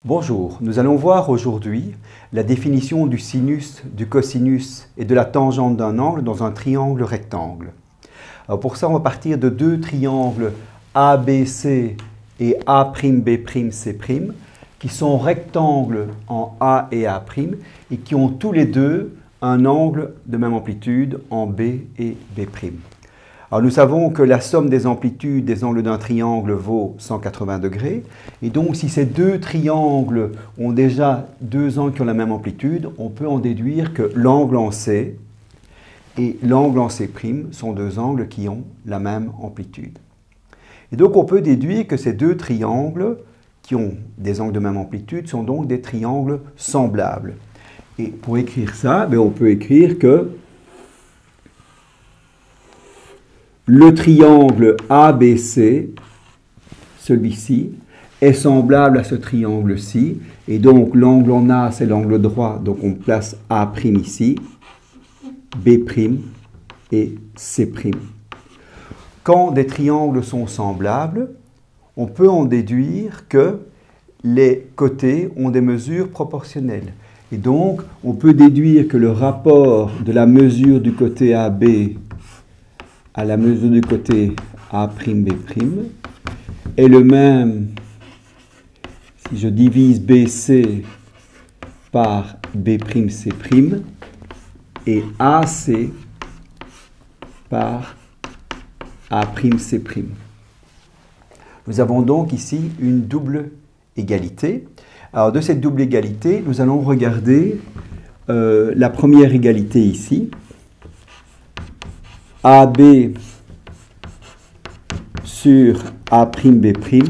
Bonjour, nous allons voir aujourd'hui la définition du sinus, du cosinus et de la tangente d'un angle dans un triangle rectangle. Alors pour ça, on va partir de deux triangles ABC et A'B'C' qui sont rectangles en A et A' et qui ont tous les deux un angle de même amplitude en B et B'. Alors nous savons que la somme des amplitudes des angles d'un triangle vaut 180 degrés. Et donc si ces deux triangles ont déjà deux angles qui ont la même amplitude, on peut en déduire que l'angle en C et l'angle en C' sont deux angles qui ont la même amplitude. Et donc on peut déduire que ces deux triangles qui ont des angles de même amplitude sont donc des triangles semblables. Et pour écrire ça, on peut écrire que le triangle ABC, celui-ci, est semblable à ce triangle-ci. Et donc, l'angle en A, c'est l'angle droit. Donc, on place A' ici, B' et C'. Quand des triangles sont semblables, on peut en déduire que les côtés ont des mesures proportionnelles. Et donc, on peut déduire que le rapport de la mesure du côté AB à la mesure du côté A'B' est le même si je divise BC par B'C' et AC par A'C'. Nous avons donc ici une double égalité. Alors de cette double égalité, nous allons regarder la première égalité ici. AB sur A'B'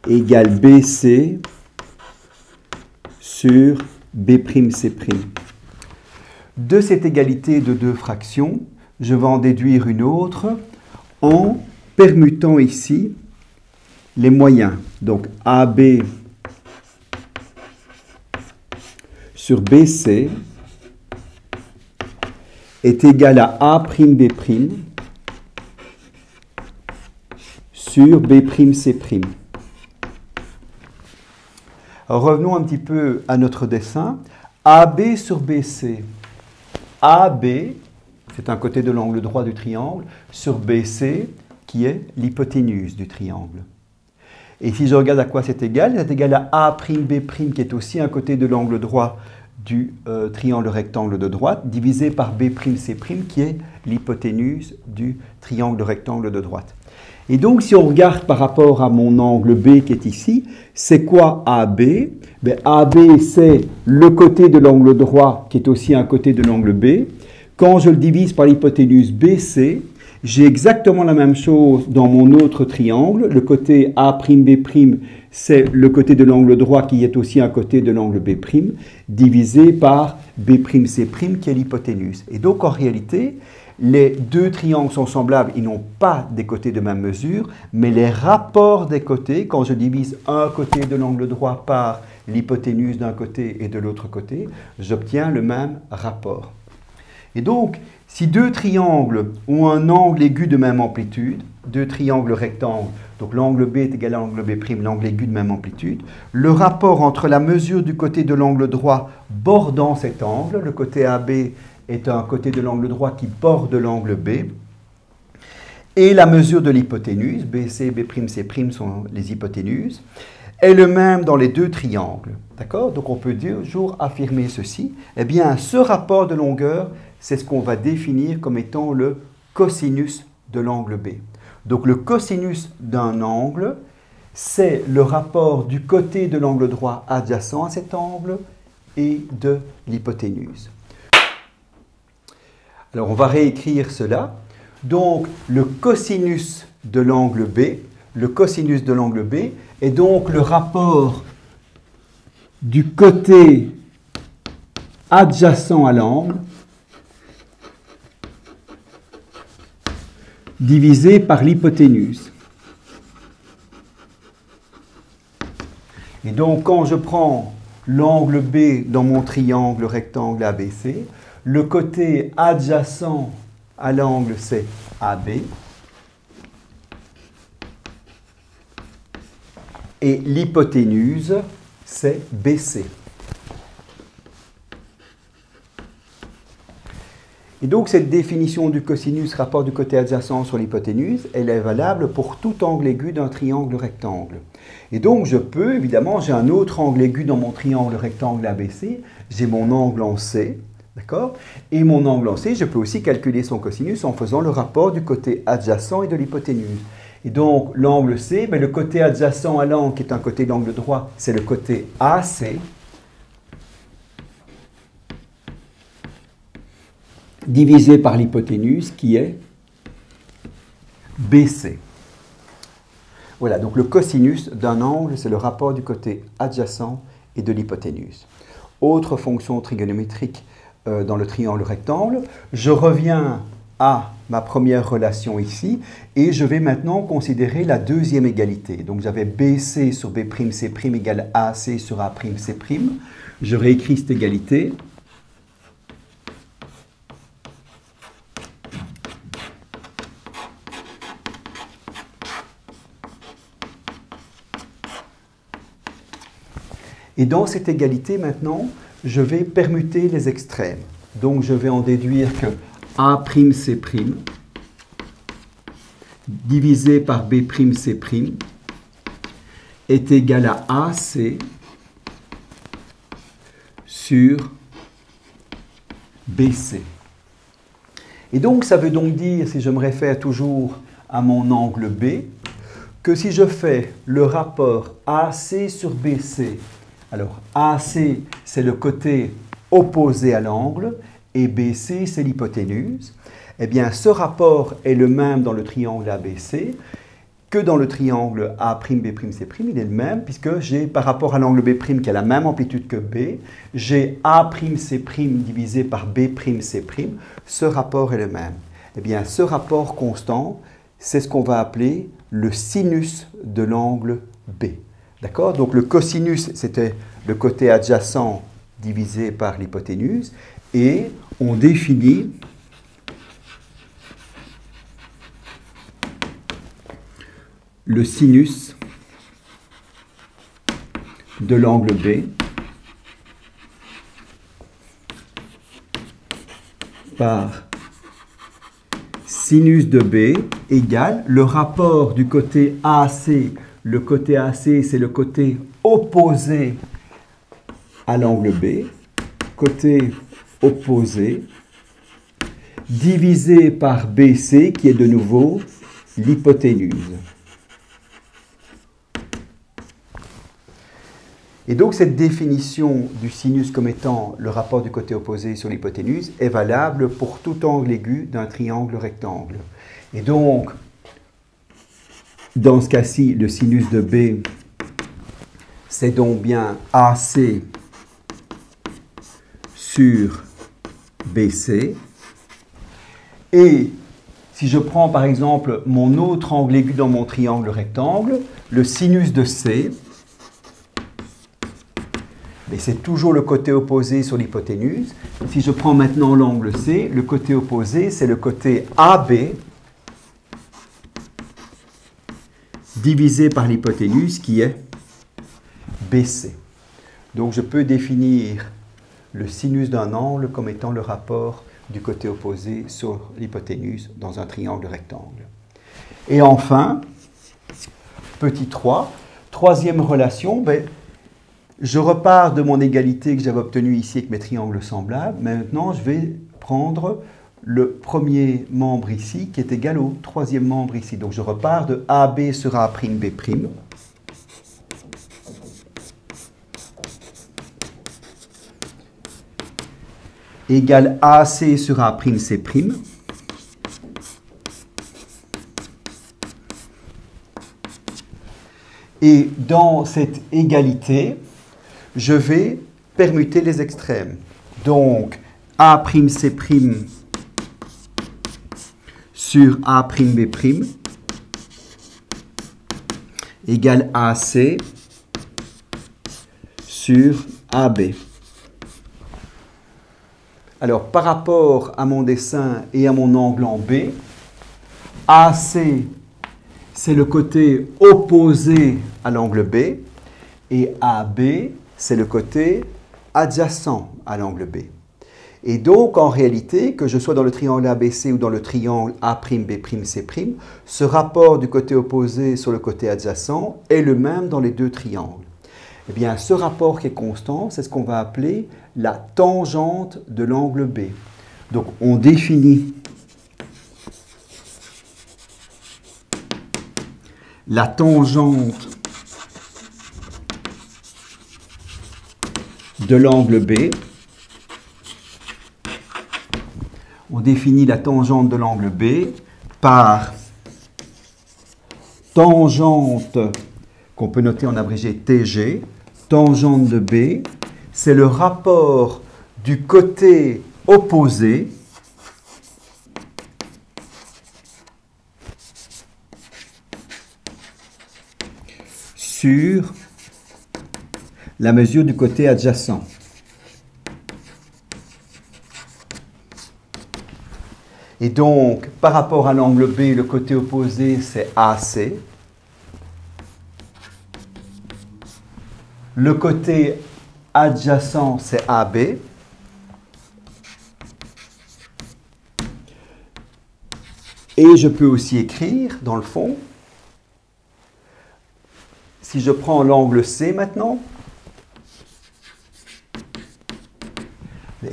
égale BC sur B'C'. De cette égalité de deux fractions, je vais en déduire une autre en permutant ici les moyens. Donc AB sur BC est égal à A'B' sur B'C'. Alors revenons un petit peu à notre dessin. AB sur BC. AB, c'est un côté de l'angle droit du triangle, sur BC, qui est l'hypoténuse du triangle. Et si je regarde à quoi c'est égal à A'B' qui est aussi un côté de l'angle droit du triangle rectangle de droite, divisé par B'C' qui est l'hypoténuse du triangle rectangle de droite. Et donc, si on regarde par rapport à mon angle B qui est ici, c'est quoi AB? AB, c'est le côté de l'angle droit qui est aussi un côté de l'angle B. Quand je le divise par l'hypoténuse BC, j'ai exactement la même chose dans mon autre triangle. Le côté A'B', c'est le côté de l'angle droit qui est aussi un côté de l'angle B', divisé par B'C' qui est l'hypoténuse. Et donc, en réalité, les deux triangles sont semblables, ils n'ont pas des côtés de même mesure, mais les rapports des côtés, quand je divise un côté de l'angle droit par l'hypoténuse d'un côté et de l'autre côté, j'obtiens le même rapport. Et donc, si deux triangles ont un angle aigu de même amplitude, deux triangles rectangles, donc l'angle B est égal à l'angle B', l'angle aigu de même amplitude, le rapport entre la mesure du côté de l'angle droit bordant cet angle, le côté AB est un côté de l'angle droit qui borde l'angle B, et la mesure de l'hypoténuse, BC, B'C' sont les hypoténuses, est le même dans les deux triangles. D'accord? Donc on peut toujours affirmer ceci. Eh bien, ce rapport de longueur, c'est ce qu'on va définir comme étant le cosinus de l'angle B. Donc le cosinus d'un angle, c'est le rapport du côté de l'angle droit adjacent à cet angle et de l'hypoténuse. Alors on va réécrire cela. Donc le cosinus de l'angle B, est donc le rapport du côté adjacent à l'angle divisé par l'hypoténuse. Et donc quand je prends l'angle B dans mon triangle rectangle ABC, le côté adjacent à l'angle c'est AB et l'hypoténuse, c'est BC. Et donc cette définition du cosinus, rapport du côté adjacent sur l'hypoténuse, elle est valable pour tout angle aigu d'un triangle rectangle. Et donc je peux, évidemment, j'ai un autre angle aigu dans mon triangle rectangle ABC, j'ai mon angle en C, d'accord? Et mon angle en C, je peux aussi calculer son cosinus en faisant le rapport du côté adjacent et de l'hypoténuse. Et donc l'angle C, le côté adjacent à l'angle qui est un côté de l'angle droit, c'est le côté AC, divisé par l'hypoténuse qui est BC. Voilà, donc le cosinus d'un angle, c'est le rapport du côté adjacent et de l'hypoténuse. Autre fonction trigonométrique dans le triangle rectangle, je reviens à ma première relation ici et je vais maintenant considérer la deuxième égalité. Donc j'avais BC sur B'C' égale AC sur A'C'. Je réécris cette égalité. Et dans cette égalité, maintenant, je vais permuter les extrêmes. Donc, je vais en déduire que A'C' divisé par B'C' est égal à AC sur BC. Et donc, ça veut donc dire, si je me réfère toujours à mon angle B, que si je fais le rapport AC sur BC, alors, AC, c'est le côté opposé à l'angle, et BC, c'est l'hypoténuse. Eh bien, ce rapport est le même dans le triangle ABC que dans le triangle A'B'C'. Il est le même, puisque j'ai, par rapport à l'angle B' qui a la même amplitude que B, j'ai A'C' divisé par B'C'. Ce rapport est le même. Eh bien, ce rapport constant, c'est ce qu'on va appeler le sinus de l'angle B. D'accord? Donc le cosinus, c'était le côté adjacent divisé par l'hypoténuse. Et on définit le sinus de l'angle B par sinus de B égale le rapport du côté AC. Le côté AC, c'est le côté opposé à l'angle B, côté opposé, divisé par BC, qui est de nouveau l'hypoténuse. Et donc cette définition du sinus comme étant le rapport du côté opposé sur l'hypoténuse est valable pour tout angle aigu d'un triangle rectangle. Et donc, dans ce cas-ci, le sinus de B, c'est donc bien AC sur BC. Et si je prends par exemple mon autre angle aigu dans mon triangle rectangle, le sinus de C, mais c'est toujours le côté opposé sur l'hypoténuse. Si je prends maintenant l'angle C, le côté opposé, c'est le côté AB divisé par l'hypoténuse qui est BC. Donc je peux définir le sinus d'un angle comme étant le rapport du côté opposé sur l'hypoténuse dans un triangle rectangle. Et enfin, petit 3, troisième relation, je repars de mon égalité que j'avais obtenue ici avec mes triangles semblables. Maintenant, je vais prendre le premier membre ici qui est égal au troisième membre ici. Donc je repars de AB sur A'B'. Égale AC sur A'C'. Et dans cette égalité, je vais permuter les extrêmes. Donc, A'C' sur A'B' égale AC sur AB. Alors, par rapport à mon dessin et à mon angle en B, AC, c'est le côté opposé à l'angle B, et AB, c'est le côté adjacent à l'angle B. Et donc, en réalité, que je sois dans le triangle ABC ou dans le triangle A'B', C', ce rapport du côté opposé sur le côté adjacent est le même dans les deux triangles. Eh bien, ce rapport qui est constant, c'est ce qu'on va appeler la tangente de l'angle B. Donc, on définit la tangente de l'angle B. On définit la tangente de l'angle B par tangente, qu'on peut noter en abrégé TG, tangente de B, c'est le rapport du côté opposé sur la mesure du côté adjacent. Et donc, par rapport à l'angle B, le côté opposé, c'est AC. Le côté adjacent, c'est AB. Et je peux aussi écrire, dans le fond, si je prends l'angle C maintenant,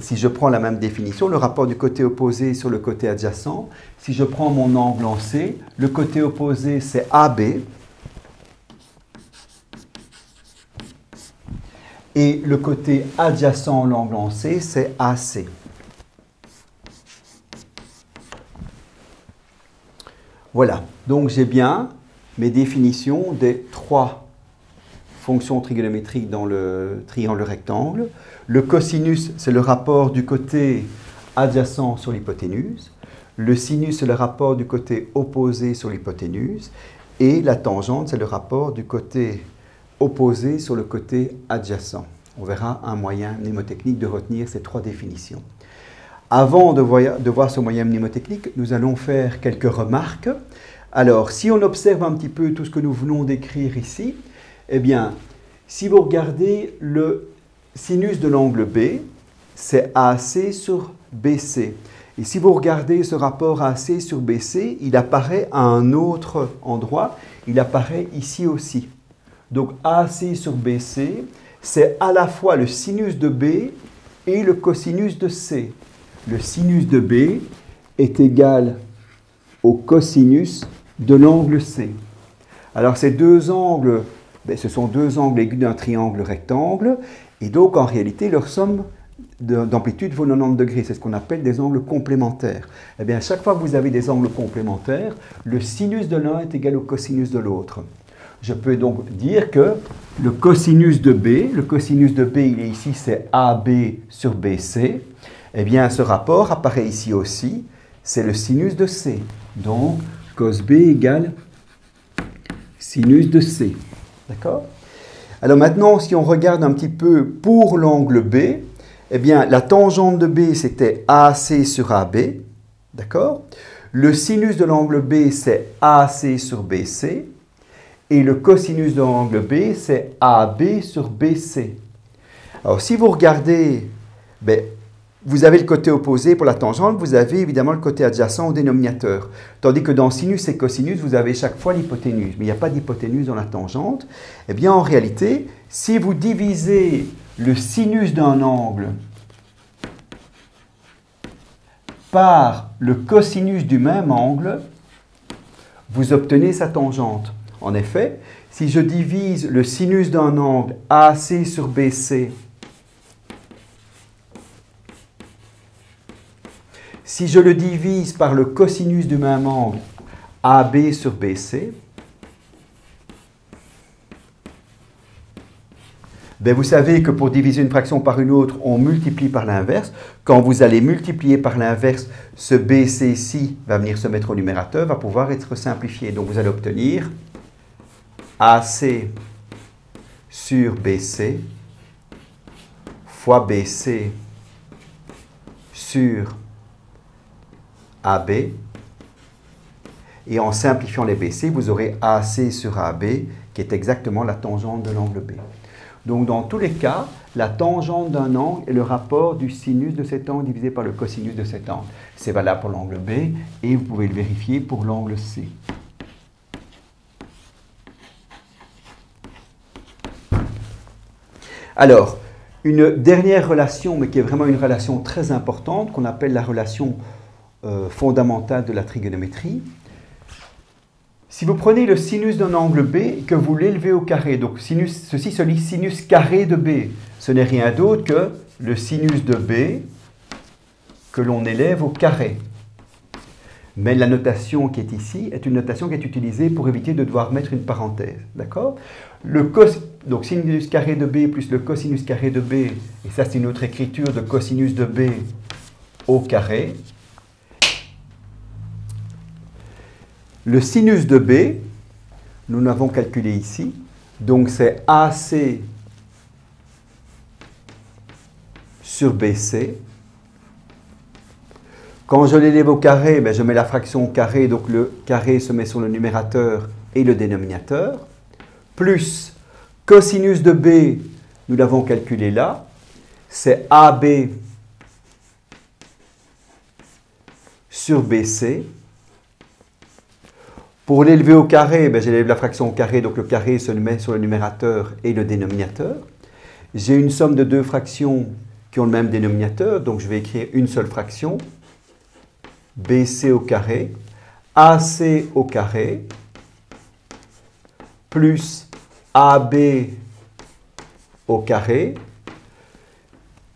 si je prends la même définition, le rapport du côté opposé sur le côté adjacent, si je prends mon angle en C, le côté opposé c'est AB, et le côté adjacent à l'angle en C, c'est AC. Voilà, donc j'ai bien mes définitions des trois fonctions trigonométriques dans le triangle rectangle. Le cosinus, c'est le rapport du côté adjacent sur l'hypoténuse. Le sinus, c'est le rapport du côté opposé sur l'hypoténuse. Et la tangente, c'est le rapport du côté opposé sur le côté adjacent. On verra un moyen mnémotechnique de retenir ces trois définitions. Avant de voir ce moyen mnémotechnique, nous allons faire quelques remarques. Alors, si on observe un petit peu tout ce que nous venons d'écrire ici, eh bien, si vous regardez le sinus de l'angle B, c'est AC sur BC. Et si vous regardez ce rapport AC sur BC, il apparaît à un autre endroit, il apparaît ici aussi. Donc AC sur BC, c'est à la fois le sinus de B et le cosinus de C. Le sinus de B est égal au cosinus de l'angle C. Alors ces deux angles, ce sont deux angles aigus d'un triangle rectangle, et donc en réalité leur somme d'amplitude vaut 90 degrés. C'est ce qu'on appelle des angles complémentaires. Eh bien, à chaque fois que vous avez des angles complémentaires, le sinus de l'un est égal au cosinus de l'autre. Je peux donc dire que le cosinus de B, il est ici, c'est AB sur BC. Eh bien, ce rapport apparaît ici aussi, c'est le sinus de C. Donc, cos B égale sinus de C. D'accord? Alors maintenant, si on regarde un petit peu pour l'angle B, eh bien, la tangente de B, c'était AC sur AB. D'accord? Le sinus de l'angle B, c'est AC sur BC. Et le cosinus de l'angle B, c'est AB sur BC. Alors, si vous regardez, vous avez le côté opposé pour la tangente, vous avez évidemment le côté adjacent au dénominateur. Tandis que dans sinus et cosinus, vous avez chaque fois l'hypoténuse. Mais il n'y a pas d'hypoténuse dans la tangente. Eh bien, en réalité, si vous divisez le sinus d'un angle par le cosinus du même angle, vous obtenez sa tangente. En effet, si je divise le sinus d'un angle AC sur BC, si je le divise par le cosinus du même angle AB sur BC, vous savez que pour diviser une fraction par une autre, on multiplie par l'inverse. Quand vous allez multiplier par l'inverse, ce BC ici va venir se mettre au numérateur, va pouvoir être simplifié. Donc vous allez obtenir AC sur BC fois BC sur AB. Et en simplifiant les BC, vous aurez AC sur AB, qui est exactement la tangente de l'angle B. Donc dans tous les cas, la tangente d'un angle est le rapport du sinus de cet angle divisé par le cosinus de cet angle. C'est valable pour l'angle B et vous pouvez le vérifier pour l'angle C. Alors, une dernière relation, mais qui est vraiment une relation très importante, qu'on appelle la relation fondamentale de la trigonométrie. Si vous prenez le sinus d'un angle B et que vous l'élevez au carré, donc ceci se lit sinus carré de B, ce n'est rien d'autre que le sinus de B que l'on élève au carré. Mais la notation qui est ici est une notation qui est utilisée pour éviter de devoir mettre une parenthèse. D'accord? Donc sinus carré de B plus le cosinus carré de B, et ça c'est une autre écriture de cosinus de B au carré. Le sinus de B, nous l'avons calculé ici, donc c'est AC sur BC. Quand je l'élève au carré, je mets la fraction au carré, donc le carré se met sur le numérateur et le dénominateur, plus cosinus de B, nous l'avons calculé là, c'est AB sur BC. Pour l'élever au carré, j'élève la fraction au carré, donc le carré se met sur le numérateur et le dénominateur. J'ai une somme de deux fractions qui ont le même dénominateur, donc je vais écrire une seule fraction, BC au carré, AC au carré, plus AB au carré.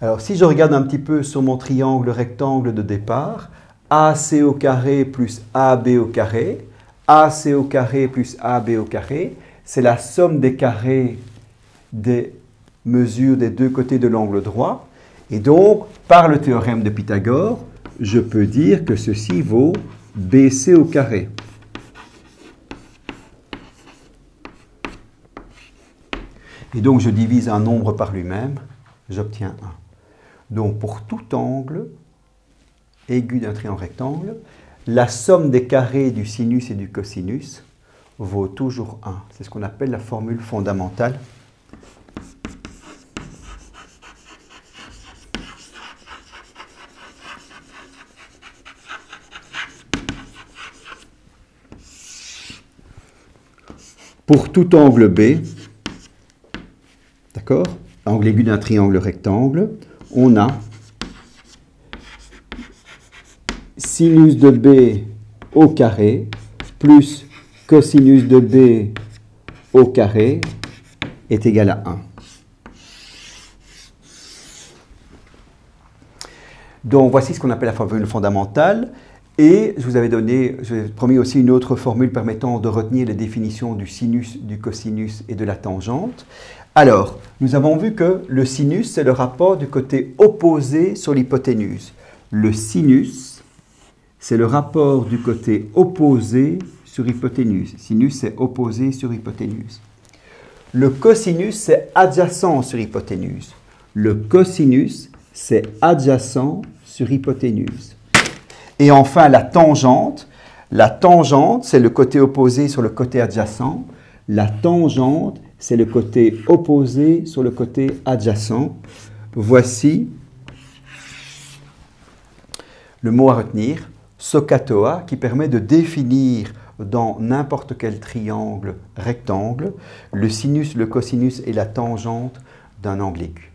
Alors si je regarde un petit peu sur mon triangle rectangle de départ, AC au carré plus AB au carré, AC au carré plus AB au carré, c'est la somme des carrés des mesures des deux côtés de l'angle droit. Et donc, par le théorème de Pythagore, je peux dire que ceci vaut BC au carré. Et donc, je divise un nombre par lui-même, j'obtiens 1. Donc, pour tout angle aigu d'un triangle rectangle, la somme des carrés du sinus et du cosinus vaut toujours 1. C'est ce qu'on appelle la formule fondamentale. Pour tout angle B, d'accord, angle aigu d'un triangle rectangle, on a sinus de B au carré plus cosinus de B au carré est égal à 1. Donc voici ce qu'on appelle la formule fondamentale. Et je vous avais promis aussi une autre formule permettant de retenir les définitions du sinus, du cosinus et de la tangente. Alors, nous avons vu que le sinus, c'est le rapport du côté opposé sur l'hypoténuse. Le sinus, c'est le rapport du côté opposé sur hypoténuse. Sinus, c'est opposé sur hypoténuse. Le cosinus, c'est adjacent sur hypoténuse. Le cosinus, c'est adjacent sur hypoténuse. Et enfin, la tangente, c'est le côté opposé sur le côté adjacent. La tangente, c'est le côté opposé sur le côté adjacent. Voici le mot à retenir, SOHCAHTOA, qui permet de définir dans n'importe quel triangle rectangle le sinus, le cosinus et la tangente d'un angle aigu.